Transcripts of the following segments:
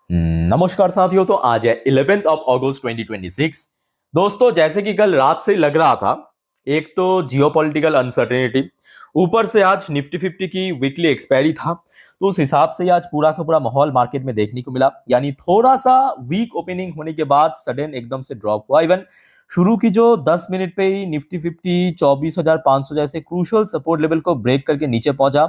नमस्कार साथियों। तो आज है 11th ऑफ अगस्त 2026। दोस्तों, जैसे कि कल रात से ही लग रहा था, एक तो जियोपॉलिटिकल अनसर्टेनिटी, ऊपर से आज निफ्टी 50 की वीकली एक्सपायरी था। तो उस हिसाब से आज पूरा का पूरा माहौल मार्केट में देखने को मिला, यानी थोड़ा सा वीक ओपनिंग होने के बाद सडन एकदम से ड्रॉप हुआ। इवन शुरू की जो 10 मिनट पे ही निफ्टी 50 24,500 जैसे क्रूशल सपोर्ट लेवल को ब्रेक करके नीचे पहुंचा,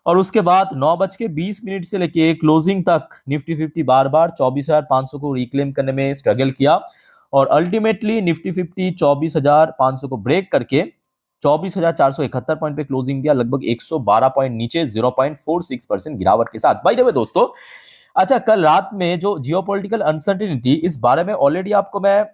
और उसके बाद 9:20 से लेके क्लोजिंग तक निफ्टी 50 बार बार 24,500 को रिक्लेम करने में स्ट्रगल किया, और अल्टीमेटली निफ्टी 50 24,500 को ब्रेक करके 24,471 पॉइंट पे क्लोजिंग दिया, लगभग 112 पॉइंट नीचे 0.46% गिरावट के साथ। बाय द वे दोस्तों, अच्छा, कल रात में जो जियोपॉलिटिकल अनसर्टेनिटी, इस बारे में ऑलरेडी आपको मैं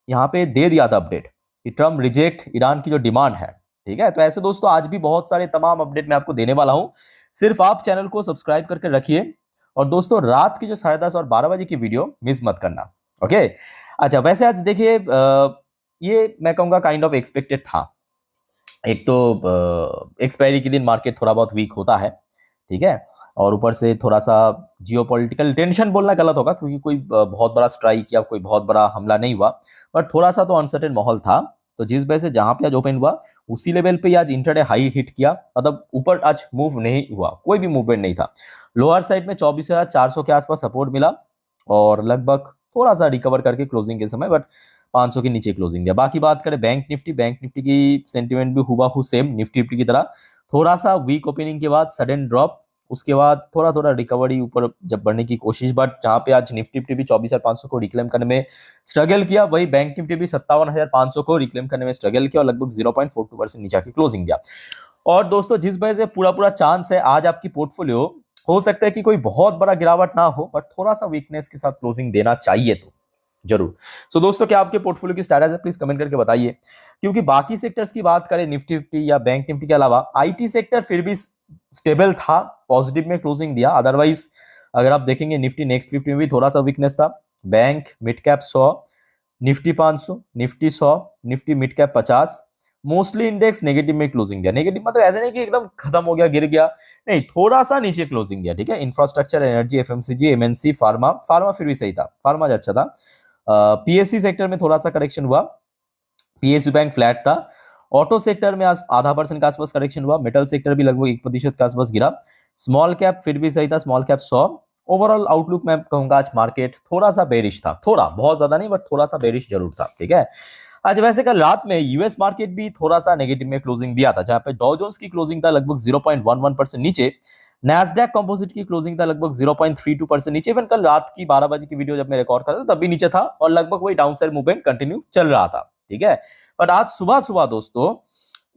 यहाँ पे दे दिया था अपडेट कि ट्रम्प रिजेक्ट ईरान की जो डिमांड है। ठीक है, तो ऐसे दोस्तों आज भी बहुत सारे तमाम अपडेट मैं आपको देने वाला हूं। सिर्फ आप चैनल को सब्सक्राइब करके रखिए, और दोस्तों रात की जो 10:30 और 12 बजे की वीडियो मिस मत करना। ओके। अच्छा, वैसे आज देखिए, ये मैं कहूंगा काइंड ऑफ एक्सपेक्टेड था। एक तो एक्सपायरी के दिन मार्केट थोड़ा बहुत वीक होता है, ठीक है, और ऊपर से थोड़ा सा जियोपॉलिटिकल टेंशन बोलना गलत होगा, क्योंकि कोई बहुत बड़ा स्ट्राइक या कोई बहुत बड़ा हमला नहीं हुआ, पर थोड़ा सा तो अनसर्टेन माहौल था। तो जिस वजह से जहां पे आज ओपन हुआ उसी लेवल पे आज इंटरडे हाई हिट किया, मतलब ऊपर आज मूव नहीं हुआ, कोई भी मूवमेंट नहीं था। लोअर साइड में 24,400 के आसपास सपोर्ट मिला, और लगभग थोड़ा सा रिकवर करके क्लोजिंग के समय, बट 500 के नीचे क्लोजिंग दिया। बाकी बात करें बैंक निफ्टी की सेंटीमेंट भी हुआ सेम निफ्टी की तरह, थोड़ा सा वीक ओपनिंग के बाद सडन ड्रॉप, उसके बाद थोड़ा थोड़ा रिकवरी ऊपर जब बढ़ने की कोशिश, बट जहां पे आज निफ्टी भी 24,500 को रिक्लेम करने में स्ट्रगल किया, वही बैंक निफ्टी भी 57,500 को रिक्लेम करने में स्ट्रगल किया, और लगभग 0.42% नीचे की क्लोजिंग दिया। और दोस्तों जिस वजह से पूरा पूरा चांस है आज आपकी पोर्टफोलियो, हो सकता है कि कोई बहुत बड़ा गिरावट ना हो, बट थोड़ा सा वीकनेस के साथ क्लोजिंग देना चाहिए तो जरूर। सो दोस्तों, क्या आपके पोर्टफोलियो की स्टेटस है, प्लीज कमेंट करके बताइए। क्योंकि बाकी सेक्टर्स की बात करें निफ्टी 50 या बैंक निफ्टी के अलावा, आईटी सेक्टर फिर भी स्टेबल था, पॉजिटिव में क्लोजिंग दिया। अदरवाइज अगर आप देखेंगे निफ्टी नेक्स्ट 50 में भी थोड़ा सा वीकनेस था। Bank mid cap 100, Nifty 500, Nifty 100, Nifty mid cap 50, mostly index negative में क्लोजिंग दिया। नेगेटिव मतलब ऐसे नहीं कि एकदम खत्म हो गया, गिर गया, नहीं, थोड़ा सा नीचे क्लोजिंग दिया। ठीक है, infrastructure, energy, FMCG, MNC, pharma फिर भी सही था, फार्मा अच्छा था। पीएससी सेक्टर में थोड़ा सा करेक्शन हुआ, पीएसयू बैंक फ्लैट था। ऑटो सेक्टर में आज ½ % के आसपास करेक्शन हुआ। मेटल सेक्टर भी लगभग 1% के आसपास गिरा। स्मॉल कैप फिर भी सही था, स्मॉल कैप 100। ओवरऑल आउटलुक मैं कहूंगा आज मार्केट थोड़ा सा बेरिश था, थोड़ा, बहुत ज्यादा नहीं, बट थोड़ा सा बेरिश जरूर था। ठीक है, आज वैसे कल रात में यूएस मार्केट भी थोड़ा सा नेगेटिव में क्लोजिंग दिया था, जहां पे डॉ जोन्स की क्लोजिंग था लगभग 0.11% नीचे, नैस्डैक कंपोजिट की क्लोजिंग था लगभग 0.32% नीचे। इवन कल रात की 12 बजे की वीडियो जब मैं रिकॉर्ड कर रहा था तब भी नीचे था, और लगभग वही डाउन साइड मूवमेंट कंटिन्यू चल रहा था। ठीक है, बट आज सुबह सुबह दोस्तों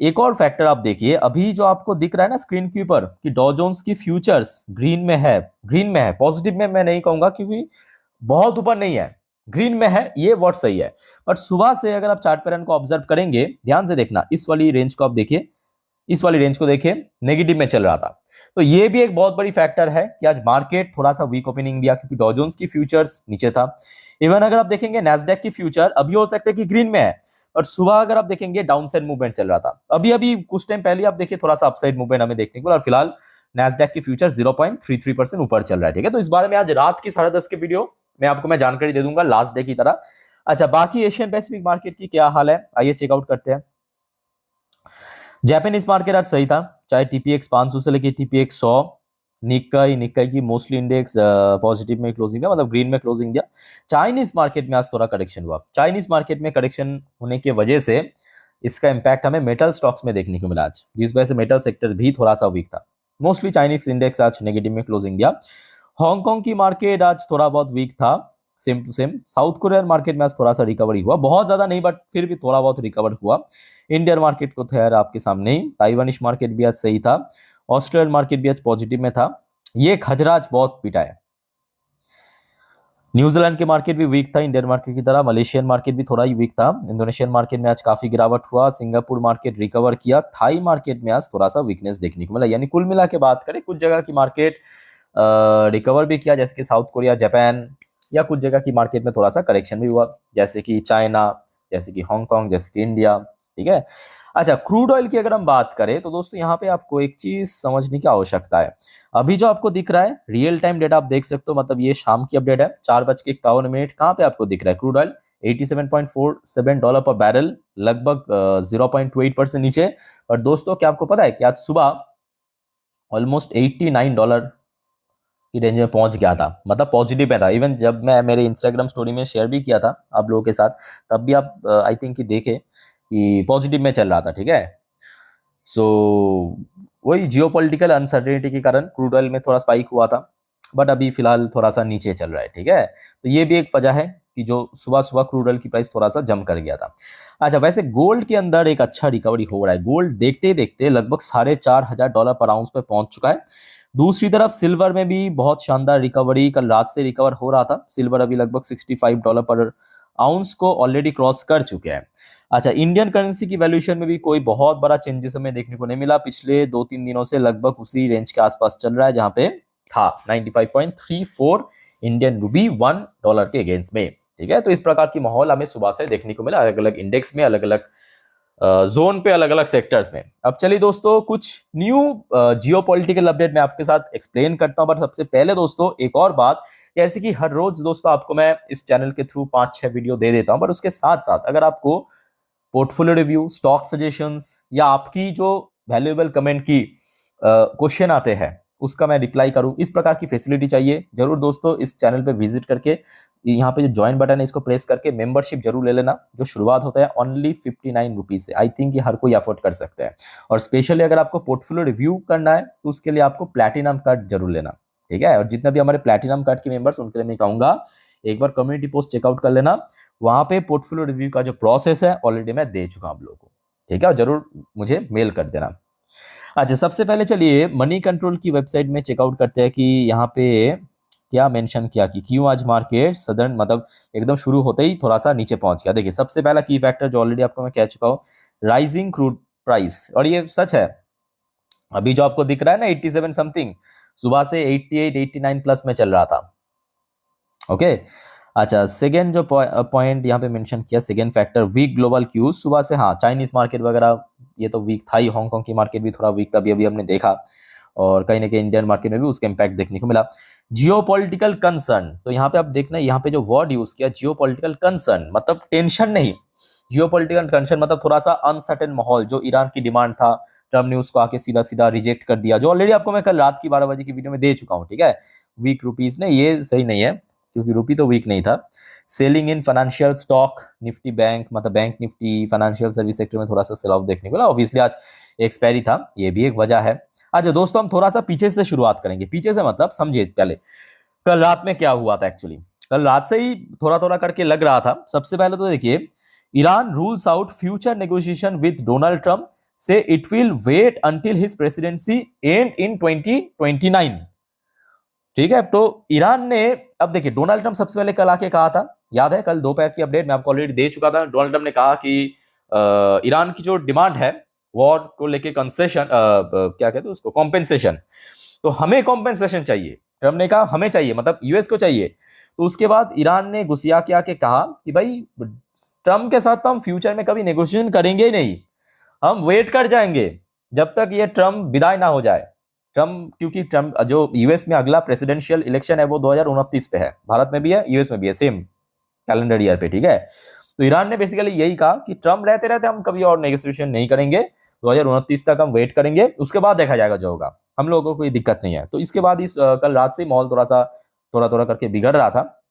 एक और फैक्टर आप देखिए, अभी जो आपको दिख रहा है ना स्क्रीन के ऊपर कि डॉ जोन्स की फ्यूचर्स ग्रीन में है, ग्रीन में है, पॉजिटिव में मैं नहीं कहूंगा क्योंकि बहुत ऊपर नहीं है, ग्रीन में है, ये वर्ड सही है। बट सुबह से अगर आप चार्ट पैटर्न को ऑब्जर्व करेंगे, ध्यान से देखना, इस वाली रेंज को आप देखिए, इस वाली रेंज को देखिए, नेगेटिव में चल रहा था। तो ये भी एक बहुत बड़ी फैक्टर है कि आज मार्केट थोड़ा सा वीक ओपनिंग दिया, क्योंकि डॉ जोन्स की फ्यूचर्स नीचे था। इवन अगर आप देखेंगे नैस्डैक की फ्यूचर अभी हो सकता है कि ग्रीन में है, और सुबह अगर आप देखेंगे डाउन साइड मूवमेंट चल रहा था। अभी अभी कुछ टाइम पहले आप देखिए थोड़ा सा अपसाइड मूवमेंट हमें देखने को, और फिलहाल नैस्डैक की फ्यूचर 0.33% ऊपर चल रहा है। ठीक है, तो इस बारे में आज रात की 10:30 के वीडियो में आपको मैं जानकारी दे दूंगा लास्ट डे की तरह। अच्छा, बाकी एशियन पैसिफिक मार्केट की क्या हाल है, आइए चेकआउट करते हैं। जापानीज मार्केट आज सही था, चाहे टीपीएक्स 500 से लेके टीपीएक्स 100, निक्काई की मोस्टली इंडेक्स पॉजिटिव में क्लोजिंग दिया, मतलब ग्रीन में क्लोजिंग दिया। चाइनीज मार्केट में आज थोड़ा करेक्शन हुआ। चाइनीज मार्केट में करेक्शन होने की वजह से इसका इंपैक्ट हमें मेटल स्टॉक्स में देखने को मिला आज, जिस वजह से मेटल सेक्टर भी थोड़ा सा वीक था। मोस्टली चाइनीज इंडेक्स आज नेगेटिव में क्लोजिंग दिया। हांगकांग की मार्केट आज थोड़ा बहुत वीक था, same to same. South Korean market में आज थोड़ा सा रिकवरी हुआ, बहुत ज्यादा नहीं, बट फिर भी थोड़ा बहुत रिकवर हुआ। इंडियन मार्केट को खैर आपके सामने ही। ताइवानिश मार्केट भी आज सही था। ऑस्ट्रेलियन मार्केट भी आज पॉजिटिव में था। ये खजराज बहुत पीटा है। न्यूजीलैंड के मार्केट भी वीक था इंडियन मार्केट की तरह। मलेशियन मार्केट भी थोड़ा ही वीक था। इंडोनेशियन मार्केट में आज काफी गिरावट हुआ। सिंगापुर मार्केट रिकवर किया। थाई मार्केट में आज थोड़ा सा वीकनेस देखने को मिला। यानी कुल मिला के बात करें, कुछ जगह की मार्केट रिकवर भी किया, जैसे कि साउथ कोरिया, जापान, या कुछ जगह की मार्केट में थोड़ा सा करेक्शन भी हुआ, जैसे कि चाइना, जैसे कि हांगकांग, जैसे कि इंडिया। ठीक है, अच्छा, क्रूड ऑयल की अगर हम बात करें तो दोस्तों यहाँ पे आपको एक चीज समझने की आवश्यकता है। अभी जो आपको दिख रहा है रियल टाइम डेटा आप देख सकते हो, मतलब ये शाम की अपडेट है, 4:51 कहाँ पे आपको दिख रहा है क्रूड ऑयल $87.47 पर बैरल, लगभग 0.28% नीचे। और दोस्तों क्या आपको पता है कि आज सुबह ऑलमोस्ट $89 की रेंज में पहुंच गया था, मतलब पॉजिटिव में था। इवन जब मैं मेरे इंस्टाग्राम स्टोरी में शेयर भी किया था आप लोगों के साथ, तब भी आप आई थिंक कि देखे कि पॉजिटिव में चल रहा था, ठीक है। सो वही जियोपॉलिटिकल अनसर्टेनिटी के कारण क्रूड ऑयल में थोड़ा स्पाइक हुआ था, बट अभी फिलहाल थोड़ा सा नीचे चल रहा है, ठीक है। तो ये भी एक वजह है कि जो सुबह सुबह क्रूड ऑयल की प्राइस थोड़ा सा जम कर गया था। अच्छा, वैसे गोल्ड के अंदर एक अच्छा रिकवरी हो रहा है। गोल्ड देखते देखते लगभग $4,500 पर आउंस पे पहुंच चुका है। दूसरी तरफ सिल्वर में भी बहुत शानदार रिकवरी, कल रात से रिकवर हो रहा था। सिल्वर अभी लगभग $65 पर आउंस को ऑलरेडी क्रॉस कर चुके हैं। अच्छा, इंडियन करेंसी की वैल्यूएशन में भी कोई बहुत बड़ा चेंजेस हमें देखने को नहीं मिला। पिछले 2-3 दिनों से लगभग उसी रेंज के आसपास चल रहा है जहां पे था 95.34 इंडियन रूपी $1 के अगेंस्ट में, ठीक है। तो इस प्रकार की माहौल हमें सुबह से देखने को मिला, अलग अलग इंडेक्स में, अलग अलग जोन पे, अलग अलग सेक्टर्स में। अब चलिए दोस्तों कुछ न्यू जियोपॉलिटिकल अपडेट मैं आपके साथ एक्सप्लेन करता हूं। बट सबसे पहले दोस्तों एक और बात, जैसे कि हर रोज दोस्तों आपको मैं इस चैनल के थ्रू 5-6 वीडियो दे देता हूं, पर उसके साथ साथ अगर आपको पोर्टफोलियो रिव्यू, स्टॉक सजेशंस या आपकी जो वैल्यूएबल कमेंट की क्वेश्चन आते हैं उसका मैं रिप्लाई करूं, इस प्रकार की फैसिलिटी चाहिए, जरूर दोस्तों इस चैनल पे विजिट करके यहाँ पे जो ज्वाइन बटन है इसको प्रेस करके मेंबरशिप जरूर ले लेना। जो शुरुआत होता है ओनली 59 रुपीज से, आई थिंक ये हर कोई अफोर्ड कर सकता है। और स्पेशली अगर आपको पोर्टफोलियो रिव्यू करना है तो उसके लिए आपको प्लैटिनम कार्ड जरूर लेना, ठीक है। और जितने भी हमारे प्लैटिनम कार्ड के मेंबर्स, उनके लिए मैं कहूंगा एक बार कम्युनिटी पोस्ट चेकआउट कर लेना। वहां पे पोर्टफोलियो रिव्यू का जो प्रोसेस है ऑलरेडी मैं दे चुका हूं आप लोगों को, ठीक है। जरूर मुझे मेल कर देना। अच्छा, सबसे पहले चलिए मनी कंट्रोल की वेबसाइट में चेकआउट करते हैं कि यहाँ पे क्या मेंशन किया कि क्यों आज मार्केट सडन, मतलब एकदम शुरू होते ही थोड़ा सा नीचे पहुंच गया। देखिए सबसे पहला की फैक्टर जो ऑलरेडी आपको मैं कह चुका हूँ, राइजिंग क्रूड प्राइस, और ये सच है। अभी जो आपको दिख रहा है ना 87 समथिंग, सुबह से 88-89 प्लस में चल रहा था, ओके। अच्छा, सेकेंड जो पॉइंट यहाँ पे मेंशन किया, second factor weak global cues, सुबह से हाँ चाइनीज मार्केट वगैरह ये तो वीक था ही, हांगकांग की मार्केट भी थोड़ा वीक था, अभी हमने देखा, और कहीं ना कहीं इंडियन मार्केट में भी उसका इंपैक्ट देखने को मिला। जियोपॉलिटिकल कंसर्न, तो यहाँ पे आप देखना, यहाँ पे जो वर्ड यूज किया जियोपॉलिटिकल कंसर्न, मतलब टेंशन नहीं, जियोपॉलिटिकल कंसर्न मतलब थोड़ा सा अनसर्टेन माहौल। जो ईरान की डिमांड था, ट्रम्प ने उसको आके सीधा सीधा रिजेक्ट कर दिया, जो ऑलरेडी आपको मैं कल रात की 12 बजे की वीडियो में दे चुका हूँ, ठीक है। वीक रुपीज ने, ये सही नहीं है क्योंकि रुपी तो वीक नहीं था। Selling in financial stock, Nifty bank, मतलब bank Nifty financial service sector में थोड़ा सा सेल ऑफ देखने को मिला। ऑब्वियसली आज एक्सपायरी था, ये भी एक वजह है। अच्छा दोस्तों, हम थोड़ा सा पीछे से शुरुआत करेंगे। पीछे से मतलब समझिए पहले कल रात में क्या हुआ था। एक्चुअली कल रात से ही थोड़ा थोड़ा करके लग रहा था। सबसे पहले तो देखिए, Iran rules out future negotiation with Donald Trump, say it will wait until his presidency and in 2029, ठीक है। तो ईरान ने, अब देखिए डोनाल्ड ट्रम्प सबसे पहले कल आके कहा था, याद है कल दोपहर की अपडेट मैं आपको ऑलरेडी दे चुका था। डोनाल्ड ट्रम्प ने कहा कि ईरान की जो डिमांड है वॉर को लेके कंसेशन, क्या कहते हैं उसको, कॉम्पेंसेशन, तो हमें कॉम्पेंसेशन चाहिए। ट्रम्प ने कहा हमें चाहिए, मतलब यूएस को चाहिए। तो उसके बाद ईरान ने गुस्सा के आके कहा कि भाई ट्रम्प के साथ तो हम फ्यूचर में कभी नेगोशिएशन करेंगे ही नहीं, हम वेट कर जाएंगे जब तक ये ट्रम्प विदाई ना हो जाए। ट्रम्प, क्योंकि ट्रम्प जो यूएस में अगला प्रेसिडेंशियल इलेक्शन है वो 2029 पे है, भारत में भी है यूएस में भी है, सेम कैलेंडर ईयर पे, ठीक है। तो ईरान ने बेसिकली यही कहा कि ट्रम्प रहते रहते हम कभी और नेगोशिएशन नहीं करेंगे, 2029 तक हम वेट करेंगे, उसके बाद देखा जाएगा जो होगा, हम लोगों को कोई दिक्कत नहीं है। तो इसके बाद इस कल रात से माहौल थोड़ा थोड़ा करके बिगड़ रहा था,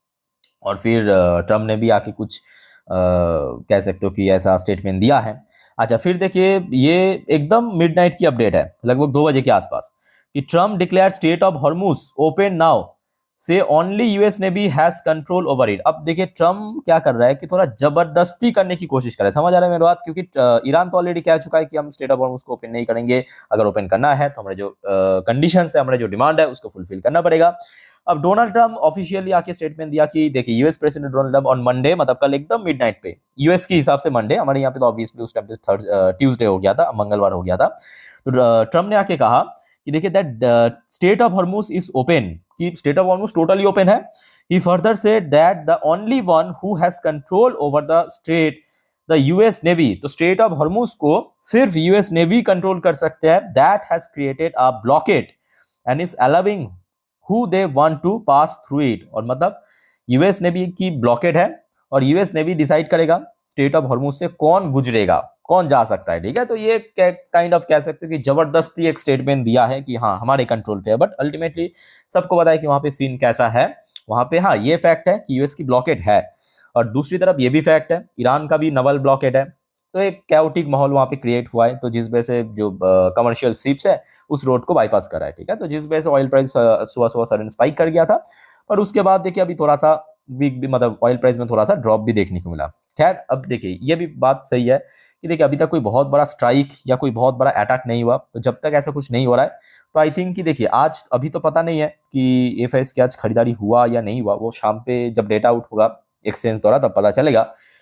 और फिर ट्रम्प ने भी आके कुछ कह सकते हो कि ऐसा स्टेटमेंट दिया है। अच्छा, फिर देखिए ये एकदम मिडनाइट की अपडेट है, लगभग 2 बजे के आसपास, कि Trump declare state of Hormuz open now, say only US navy has control over it. अब देखिए ट्रम्प क्या कर रहा है कि थोड़ा जबरदस्ती करने की कोशिश कर रहा है, समझ आ रहा है मेरी बात, क्योंकि ईरान तो ऑलरेडी कह चुका है कि हम स्टेट ऑफ हॉर्मुज को ओपन नहीं करेंगे, अगर ओपन करना है तो हमारे जो कंडीशंस है, हमारे जो डिमांड है उसको फुलफिल करना पड़ेगा। अब डोनाल्ड ट्रम्प ऑफिशियली आके स्टेटमेंट दिया कि देखिए US president Donald Trump on Monday, मतलब कल एकदम मिडनाइट पे, यूएस के हिसाब से मंडे, हमारे यहाँ पे तो ऑब्वियसली उस टाइम पे ट्यूसडे हो गया था, मंगलवार हो गया था। तो ट्रम्प ने आके कहा कि देखिए that state of Hormuz is open, कि state of Hormuz totally open है। He further said that the only one who has control over the strait the US navy, तो स्ट्रेट ऑफ हॉर्मुज को सिर्फ यूएस नेवी कंट्रोल कर सकते हैं, that has created a blockade and is allowing who they want to pass through it. और मतलब US navy की blockade है और यूएस नेवी डिसाइड करेगा स्ट्रेट ऑफ हॉर्मुज से कौन गुजरेगा, कौन जा सकता है, ठीक है। तो ये काइंड ऑफ कह सकते हो कि जबरदस्ती एक स्टेटमेंट दिया है कि हाँ हमारे कंट्रोल पे है, बट अल्टीमेटली सबको पता है कि वहां पे सीन कैसा है। वहां पे हाँ ये फैक्ट है कि यूएस की ब्लॉकेड है, और दूसरी तरफ ये भी फैक्ट है ईरान का भी नवल ब्लॉकेड है। तो एक कैओटिक माहौल वहां पे क्रिएट हुआ है, तो जिस वजह से जो कमर्शियल शिप्स है उस रोड को बाईपास करा है, ठीक है। तो जिस वजह से ऑयल प्राइस सुबह सुबह सडन स्पाइक कर गया था, पर उसके बाद देखिए अभी थोड़ा सा वीक भी, मतलब ऑयल प्राइस में थोड़ा सा ड्रॉप भी देखने को मिला। खैर अब देखिए ये भी बात सही है कि देखिए अभी तक कोई बहुत बड़ा स्ट्राइक या कोई बहुत बड़ा अटैक नहीं हुआ, तो जब तक ऐसा कुछ नहीं हो रहा है तो आई थिंक कि देखिए आज अभी तो पता नहीं है कि एफएस की आज खरीदारी हुआ या नहीं हुआ, वो शाम पे जब डेटा आउट होगा एक्सचेंज द्वारा तब पता चलेगा।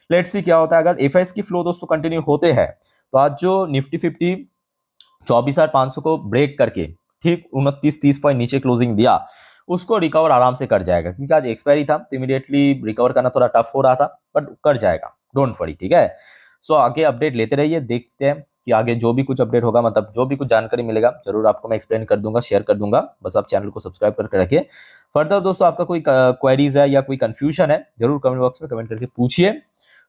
लेट्स सी क्या होता है। अगर एफएस की फ्लो दोस्तों कंटिन्यू होते हैं तो आज जो निफ्टी 50 24,500 को ब्रेक करके ठीक 29-30 पॉइंट नीचे क्लोजिंग दिया, उसको रिकवर आराम से कर जाएगा, क्योंकि आज एक्सपायरी था तो इमीडिएटली रिकवर करना थोड़ा टफ हो रहा था, बट कर जाएगा, डोंट वरी, ठीक है। सो आगे अपडेट लेते रहिए, देखते हैं कि आगे जो भी कुछ अपडेट होगा, मतलब जो भी कुछ जानकारी मिलेगा जरूर आपको मैं एक्सप्लेन कर दूंगा, शेयर कर दूंगा। बस आप चैनल को सब्सक्राइब करके रखिए। फर्दर दोस्तों आपका कोई क्वेरीज है या कोई कंफ्यूजन है जरूर कमेंट बॉक्स में कमेंट करके पूछिए।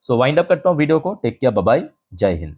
सो वाइंड अप करता हूँ वीडियो को। टेक केयर, बाय बाय, जय हिंद।